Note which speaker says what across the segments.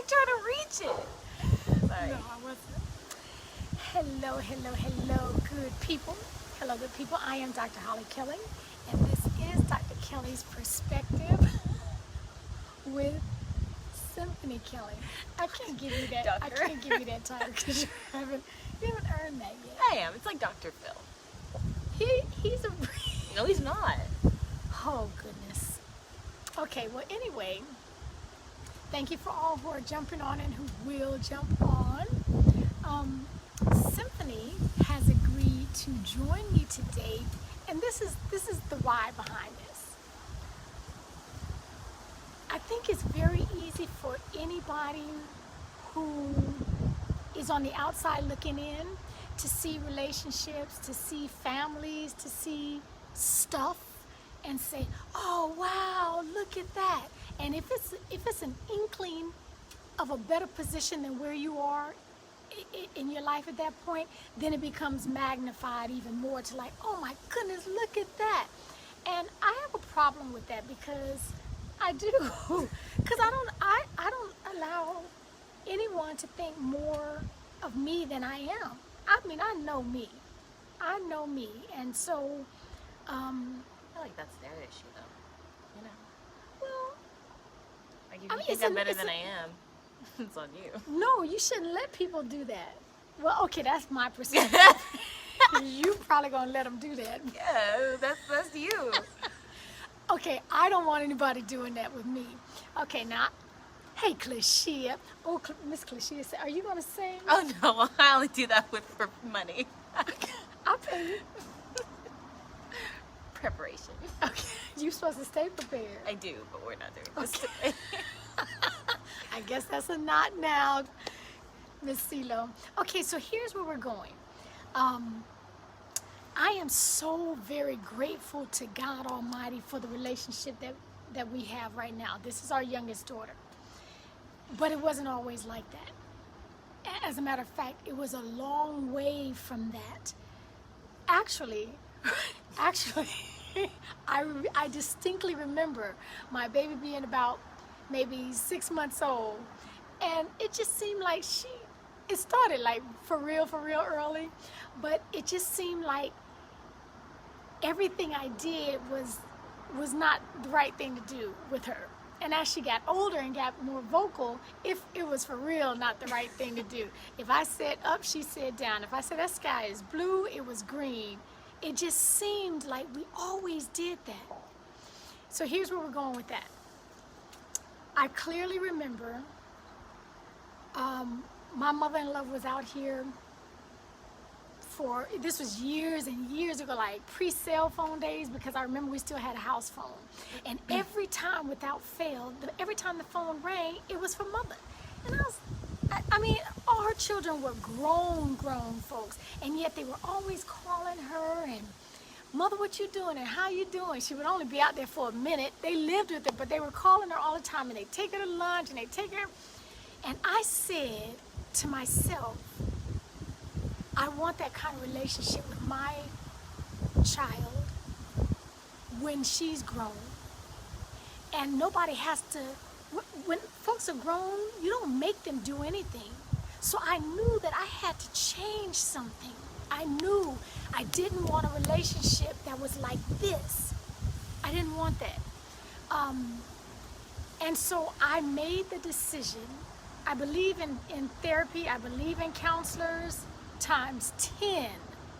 Speaker 1: like trying to reach it. Sorry.
Speaker 2: No, I wasn't. Hello, hello, hello, good people. Hello, good people. I am Dr. Holly Kelly, and this is Dr. Kelly's Perspective with Symphony Kelly. I can't give you that. I
Speaker 1: Doctor.
Speaker 2: can't give you that title because you haven't earned that yet.
Speaker 1: I am. It's like Dr. Phil.
Speaker 2: He's a.
Speaker 1: No, he's not.
Speaker 2: Oh goodness. Okay. Well, anyway, thank you for all who are jumping on and who will jump on. Symphony has agreed to join me today, and this is the why behind this. I think it's very easy for anybody who is on the outside looking in to see relationships, to see families, to see stuff, and say, "Oh wow, look at that!" And if it's an inkling of a better position than where you are in your life at that point, then it becomes magnified even more to like, "Oh my goodness, look at that!" And I have a problem with that because I do, because I don't allow anyone to think more of me than I am. I mean, I know me, and so
Speaker 1: I feel like that's their issue, though. You know?
Speaker 2: well,
Speaker 1: Like, if
Speaker 2: I
Speaker 1: you
Speaker 2: mean,
Speaker 1: think I'm better than I am, it's on you.
Speaker 2: no, you shouldn't let people do that. Well, okay, that's my perspective. You probably gonna let them do that.
Speaker 1: Yeah, that's you.
Speaker 2: Okay, I don't want anybody doing that with me. Okay, now, hey, Clichia. Oh, Miss Clichia, are you gonna sing?
Speaker 1: Oh no, I only do that for money.
Speaker 2: I'll pay you.
Speaker 1: Preparation.
Speaker 2: Okay, you supposed to stay prepared.
Speaker 1: I do, but we're not doing this today.
Speaker 2: I guess that's a not now, Miss CeeLo. Okay, so here's where we're going. I am so very grateful to God Almighty for the relationship that we have right now. This is our youngest daughter. But it wasn't always like that. As a matter of fact, it was a long way from that. Actually, I distinctly remember my baby being about maybe 6 months old, and it just seemed like it started like for real early, but it just seemed like everything I did was not the right thing to do with her. And as she got older and got more vocal, if it was for real not the right thing to do. If I said up, she said down. If I said that sky is blue, it was green. It just seemed like we always did that. So here's where we're going with that. I clearly remember my mother-in-law was out here this was years and years ago, like pre-cell phone days, because I remember we still had a house phone. And every time without fail, every time the phone rang, it was for mother. And I mean, all her children were grown folks, and yet they were always calling her and, "Mother, what you doing and how you doing?" She would only be out there for a minute. They lived with her, but they were calling her all the time, and they'd take her to lunch and they'd take her. And I said to myself, I want that kind of relationship with my child when she's grown. And nobody has to, when folks are grown, you don't make them do anything. So I knew that I had to change something. I knew I didn't want a relationship that was like this. I didn't want that. And so I made the decision. I believe in therapy. I believe in counselors times 10.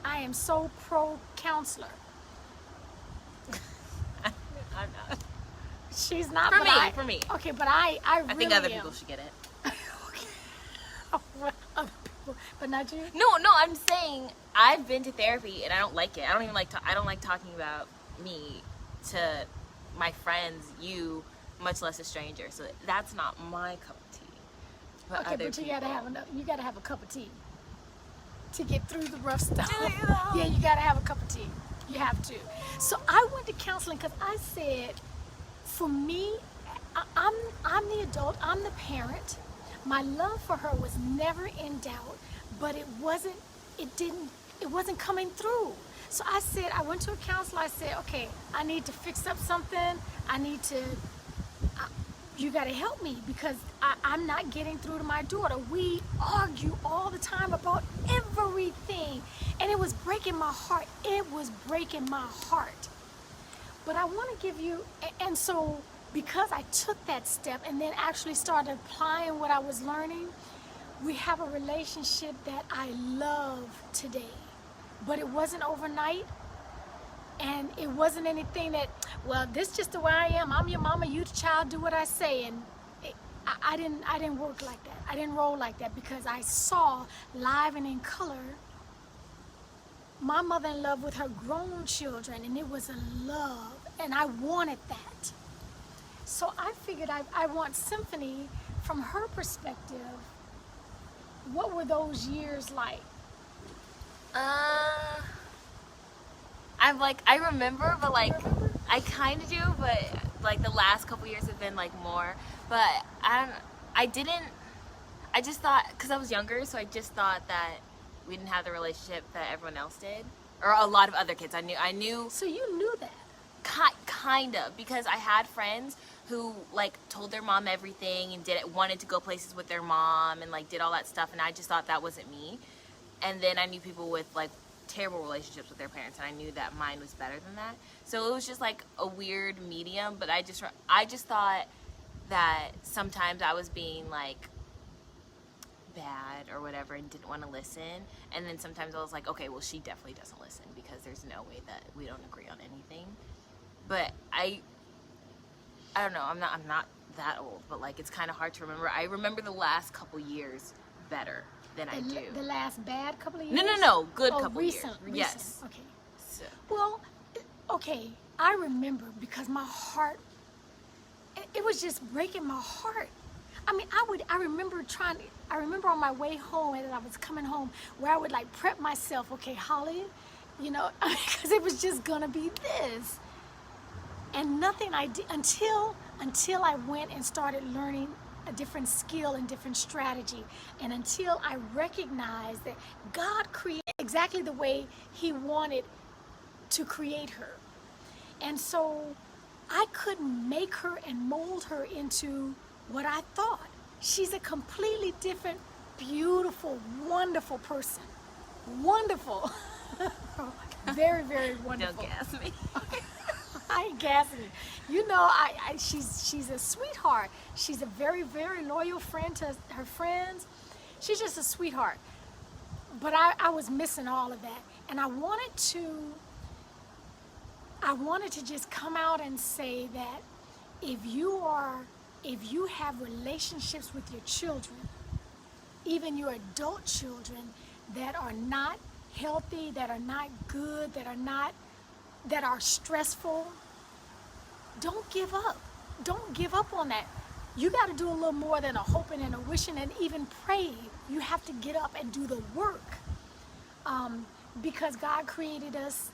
Speaker 2: I am so pro counselor.
Speaker 1: I'm not.
Speaker 2: She's not.
Speaker 1: For me.
Speaker 2: Okay, but I really
Speaker 1: think other
Speaker 2: am.
Speaker 1: people should get it.
Speaker 2: Okay. Oh, well, other people, but not you.
Speaker 1: No, I'm saying I've been to therapy and I don't like it. I don't even like I don't like talking about me to my friends, you, much less a stranger. So that's not my cup of tea. But
Speaker 2: Okay,
Speaker 1: other
Speaker 2: but you
Speaker 1: people.
Speaker 2: gotta have a cup of tea to get through the rough stuff.
Speaker 1: Do you though?
Speaker 2: Yeah, you gotta have a cup of tea. You have to. So I went to counseling because I said, for me, I'm the adult, I'm the parent. My love for her was never in doubt, but it wasn't coming through. So I said, I went to a counselor, I said, okay, I need to fix up something, I need to, you got to help me because I'm not getting through to my daughter. We argue all the time about everything. And it was breaking my heart. It was breaking my heart. But I want to give you, and so because I took that step and then actually started applying what I was learning, we have a relationship that I love today. But it wasn't overnight. And it wasn't anything that, well, this is just the way I am. I'm your mama, you the child, do what I say. And I didn't work like that. I didn't roll like that because I saw live and in color my mother in love with her grown children, and it was a love, and I wanted that. So I figured I want Symphony, from her perspective, what were those years like?
Speaker 1: I remember, but like, I kind of do, but like the last couple years have been like more. But I just thought, because I was younger, so I just thought that we didn't have the relationship that everyone else did, or a lot of other kids. I knew.
Speaker 2: So you knew that?
Speaker 1: Kind of, because I had friends who like told their mom everything and wanted to go places with their mom and like did all that stuff, and I just thought that wasn't me. And then I knew people with like terrible relationships with their parents, and I knew that mine was better than that. So it was just like a weird medium. But I just thought that sometimes I was being like bad or whatever and didn't want to listen, and then sometimes I was like, okay, well, she definitely doesn't listen because there's no way that we don't agree on anything. But I don't know, I'm not that old, but like it's kind of hard to remember. I remember the last couple years better than I do.
Speaker 2: The last bad couple of years?
Speaker 1: No, good couple
Speaker 2: recent,
Speaker 1: years. Yes.
Speaker 2: Okay.
Speaker 1: So.
Speaker 2: Well, okay, I remember because my heart, it was just breaking my heart. I mean, I remember on my way home, and I was coming home, where I would like prep myself, okay, Holly, you know, because it was just gonna be this. And nothing I did until I went and started learning a different skill and different strategy, and until I recognized that God created exactly the way He wanted to create her. And so I couldn't make her and mold her into what I thought. She's a completely different, beautiful, wonderful person. Wonderful. Very, very wonderful.
Speaker 1: Don't gas me.
Speaker 2: I ain't gassing you. You know, she's a sweetheart. She's a very, very loyal friend to her friends. She's just a sweetheart. But I was missing all of that. And I wanted to just come out and say that if you have relationships with your children, even your adult children, that are not healthy, that are not good, that are stressful, don't give up. Don't give up on that. You got to do a little more than a hoping and a wishing and even praying. You have to get up and do the work. Because God created us.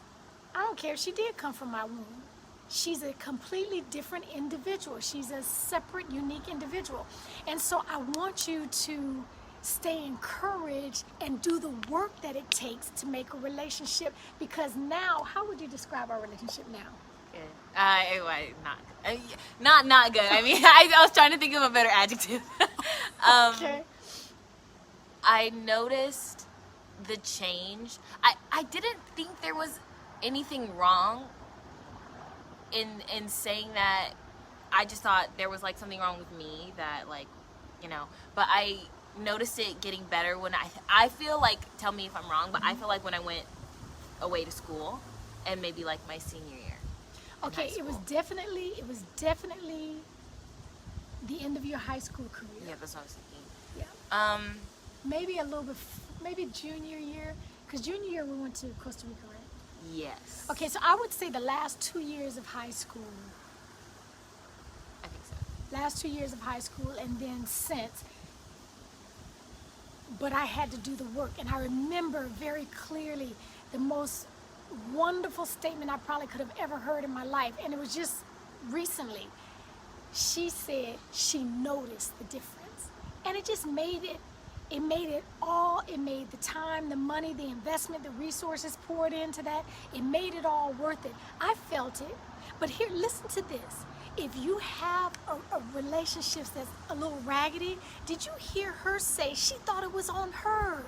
Speaker 2: I don't care if she did come from my womb. She's a completely different individual. She's a separate, unique individual. And so I want you to stay encouraged and do the work that it takes to make a relationship. Because now, how would you describe our relationship now?
Speaker 1: Good. Not good. I mean, I was trying to think of a better adjective.
Speaker 2: Okay.
Speaker 1: I noticed the change. I didn't think there was anything wrong in saying that. I just thought there was like something wrong with me that, like, you know, but I noticed it getting better when I feel like, tell me if I'm wrong, but I feel like when I went away to school and maybe like my senior year.
Speaker 2: Okay, it was definitely the end of your high school career.
Speaker 1: Yeah, that's what I was thinking.
Speaker 2: Yeah. Maybe a little bit, maybe junior year, because junior year we went to Costa Rica, right?
Speaker 1: Yes.
Speaker 2: Okay, so I would say the last 2 years of high school.
Speaker 1: I think so.
Speaker 2: Last 2 years of high school, and then since. But I had to do the work, and I remember very clearly the most wonderful statement I probably could have ever heard in my life, and it was just recently. She said she noticed the difference, and it just made it made the time, the money, the investment, the resources poured into that, it made it all worth it. I felt it. But here, listen to this. if you have a relationship that's a little raggedy, did you hear her say she thought it was on her?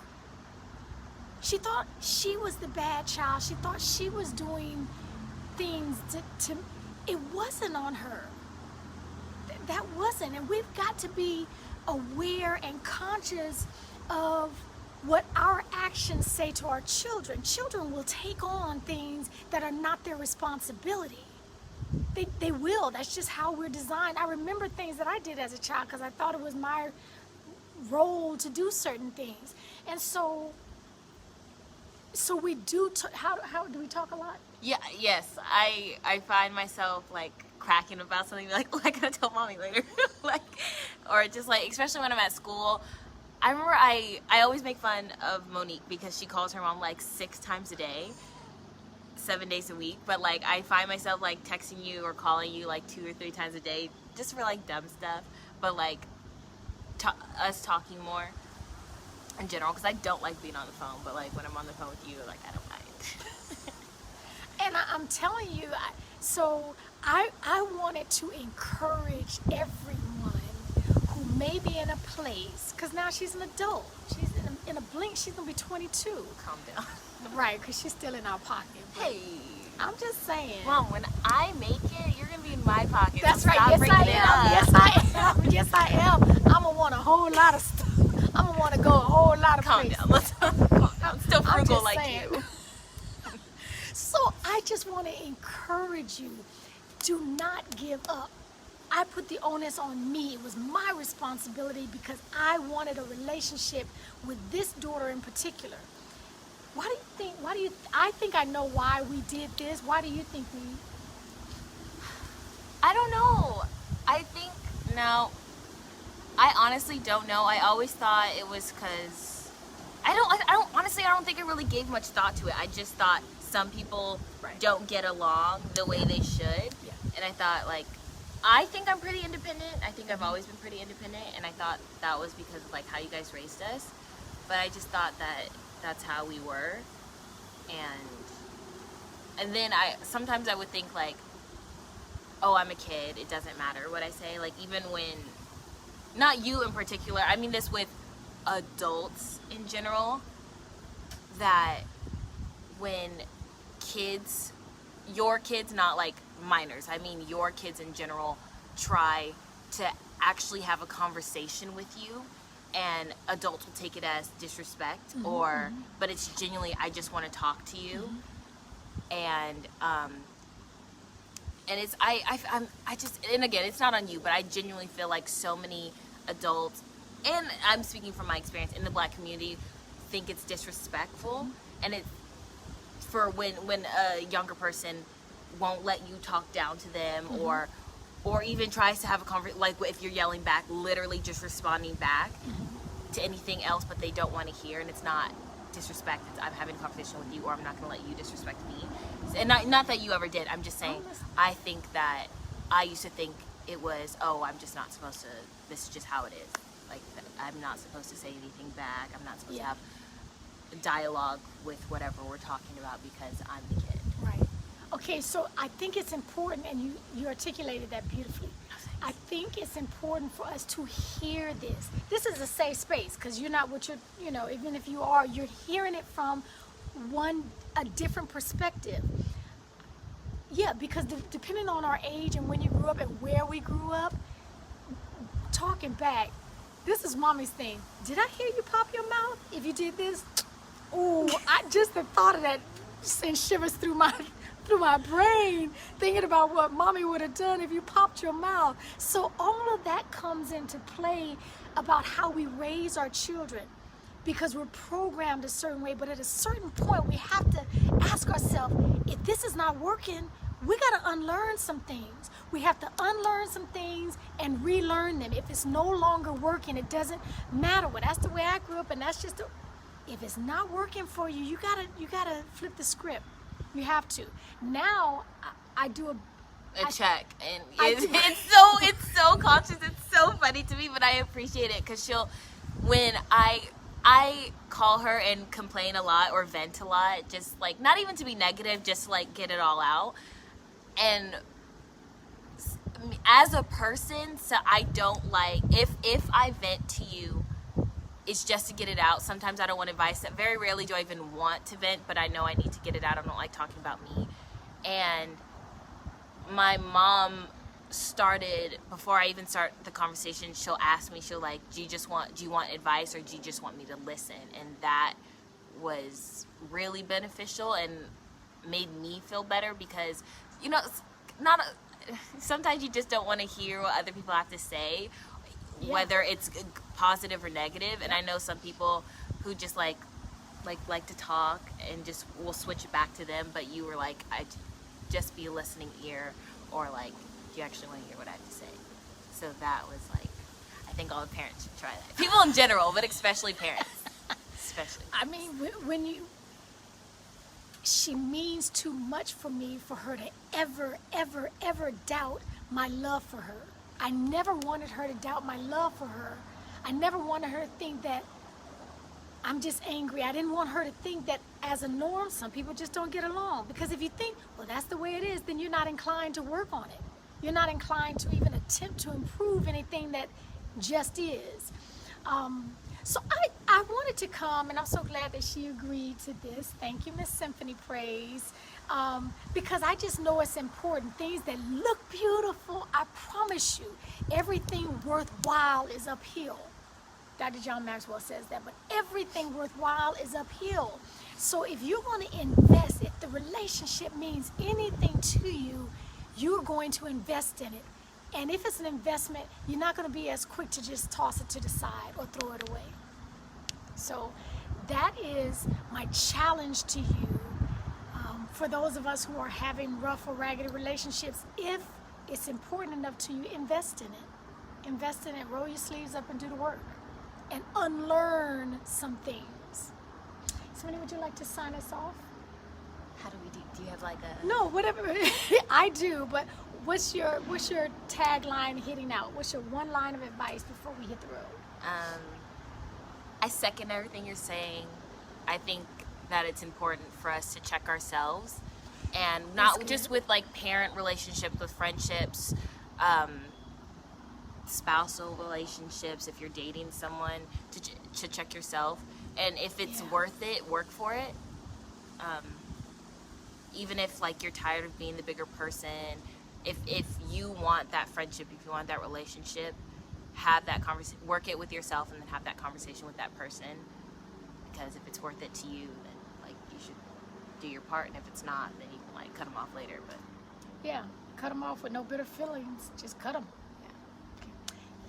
Speaker 2: She thought she was the bad child. She thought she was doing things to it wasn't on her. That wasn't. And we've got to be aware and conscious of what our actions say to our children. Children will take on things that are not their responsibility. They will. That's just how we're designed. I remember things that I did as a child because I thought it was my role to do certain things. And so we do, how do we talk a lot?
Speaker 1: Yeah, yes. I find myself like cracking about something like, oh, I gotta tell mommy later. Like, or just like, especially when I'm at school. I remember I always make fun of Monique because she calls her mom like 6 times a day, 7 days a week. But like, I find myself like texting you or calling you like 2 or 3 times a day just for like dumb stuff. But like, us talking more in general, because I don't like being on the phone. But like, when I'm on the phone with you, like, I don't mind.
Speaker 2: And I'm telling you, I wanted to encourage everyone who may be in a place, because now she's an adult. She's in a blink, she's going to be 22.
Speaker 1: Calm down.
Speaker 2: Right, because she's still in our pocket.
Speaker 1: Hey.
Speaker 2: I'm just saying.
Speaker 1: Mom, when I make it, you're going to be in my pocket.
Speaker 2: That's
Speaker 1: So
Speaker 2: right.
Speaker 1: stop
Speaker 2: Yes,
Speaker 1: bringing
Speaker 2: I
Speaker 1: it
Speaker 2: am.
Speaker 1: up.
Speaker 2: Yes, I am. Yes, I am. I'm going to want a whole lot of stuff. I'm going to want to go a whole lot of
Speaker 1: Calm
Speaker 2: places.
Speaker 1: down. Let's calm down. I'm still
Speaker 2: I'm
Speaker 1: frugal
Speaker 2: just
Speaker 1: like
Speaker 2: saying.
Speaker 1: you.
Speaker 2: So I just want to encourage you, do not give up. I put the onus on me. It was my responsibility because I wanted a relationship with this daughter in particular. I think I know why we did this. Why do you think we?
Speaker 1: I don't know. I think, no, I honestly don't know. I always thought it was because, honestly, I don't think I really gave much thought to it. I just thought some people don't get along the way they should.
Speaker 2: Yeah.
Speaker 1: And I thought, like, I think I'm pretty independent. I think I've always been pretty independent. And I thought that was because of, like, how you guys raised us. But I just thought that that's how we were. And then sometimes I would think, like, oh, I'm a kid. It doesn't matter what I say. Like, even when, not you in particular, I mean this with adults in general, that when kids, your kids, not like minors, I mean your kids in general, try to actually have a conversation with you, and adults will take it as disrespect, but it's genuinely, I just want to talk to you. And it's, I just, and again, it's not on you, but I genuinely feel like so many adults, and I'm speaking from my experience in the Black community, think it's disrespectful. And it's for when a younger person won't let you talk down to them, or even tries to have a conversation, like if you're yelling back, literally just responding back to anything else, but they don't want to hear, and it's not disrespect. It's, I'm having a conversation with you, or I'm not going to let you disrespect me. And not that you ever did. I'm just saying, I think that I used to think it was, oh, I'm just not supposed to, this is just how it is. Like, I'm not supposed to say anything back. I'm not supposed to have dialogue with whatever we're talking about because I'm the kid.
Speaker 2: Right. Okay, so I think it's important, and you articulated that beautifully. I think it's important for us to hear this. This is a safe space, because you're not what you're, even if you are, you're hearing it from a different perspective. Yeah, because depending on our age and when you grew up and where we grew up, talking back, this is mommy's thing. Did I hear you pop your mouth? If you did this, oh, I just the thought of that sent shivers through my brain, thinking about what mommy would have done if you popped your mouth. So all of that comes into play about how we raise our children, because we're programmed a certain way, but at a certain point we have to ask ourselves, if this is not working, we got to unlearn some things. We have to unlearn some things and relearn them. If it's no longer working, it doesn't matter. Well, that's the way I grew up, and that's just if it's not working for you, you gotta flip the script. You have to. Now I do
Speaker 1: a check, and it's so conscious. It's so funny to me, but I appreciate it because when I call her and complain a lot or vent a lot, just like, not even to be negative, just like get it all out. And as a person, so I don't like, if I vent to you, it's just to get it out. Sometimes I don't want advice. Very rarely do I even want to vent, but I know I need to get it out. I don't like talking about me. And my mom started, before I even start the conversation, she'll ask me, she'll like, do you want advice, or do you just want me to listen? And that was really beneficial and made me feel better, because, you know, sometimes you just don't want to hear what other people have to say, whether it's positive or negative. And I know some people who just like to talk and just will switch it back to them, but you were like, just be a listening ear, or like, do you actually want to hear what I have to say? So that was like, I think all the parents should try that. People in general, but especially parents. Especially.
Speaker 2: I mean, she means too much for me for her to ever doubt my love for her. I never wanted her to doubt my love for her. I never wanted her to think that I'm just angry. I didn't want her to think that as a norm, some people just don't get along. Because if you think, well, that's the way it is, then you're not inclined to work on it. You're not inclined to even attempt to improve anything that just is. So I wanted to come, and I'm so glad that she agreed to this. Thank you, Miss Symphony Praise. Because I just know it's important. Things that look beautiful, I promise you, everything worthwhile is uphill. Dr. John Maxwell says that, but everything worthwhile is uphill. So if you're going to invest, if the relationship means anything to you, you're going to invest in it. And if it's an investment, you're not going to be as quick to just toss it to the side or throw it away. So that is my challenge to you. For those of us who are having rough or raggedy relationships, if it's important enough to you, invest in it. Invest in it, roll your sleeves up and do the work. And unlearn some things. Somebody, would you like to sign us off?
Speaker 1: How do we do you have like a...
Speaker 2: No, whatever. I do, but what's your tagline hitting out? What's your one line of advice before we hit the road?
Speaker 1: I second everything you're saying. I think that it's important for us to check ourselves, and not just with like parent relationships, with friendships, spousal relationships. If you're dating someone, to check yourself, and if it's worth it, work for it. Even if like you're tired of being the bigger person, if you want that friendship, if you want that relationship, have that conversation, work it with yourself, and then have that conversation with that person. Because if it's worth it to you, then like you should do your part, and if it's not, then you can like cut them off later. But
Speaker 2: yeah, cut them off with no bitter feelings. Just cut them.
Speaker 1: yeah.
Speaker 2: Okay.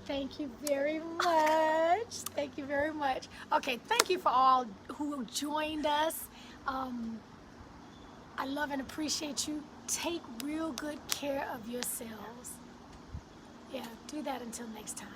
Speaker 2: Thank you very much. Thank you very much. Okay, thank you for all who joined us. I love and appreciate you. Take real good care of yourselves. Yeah, do that until next time.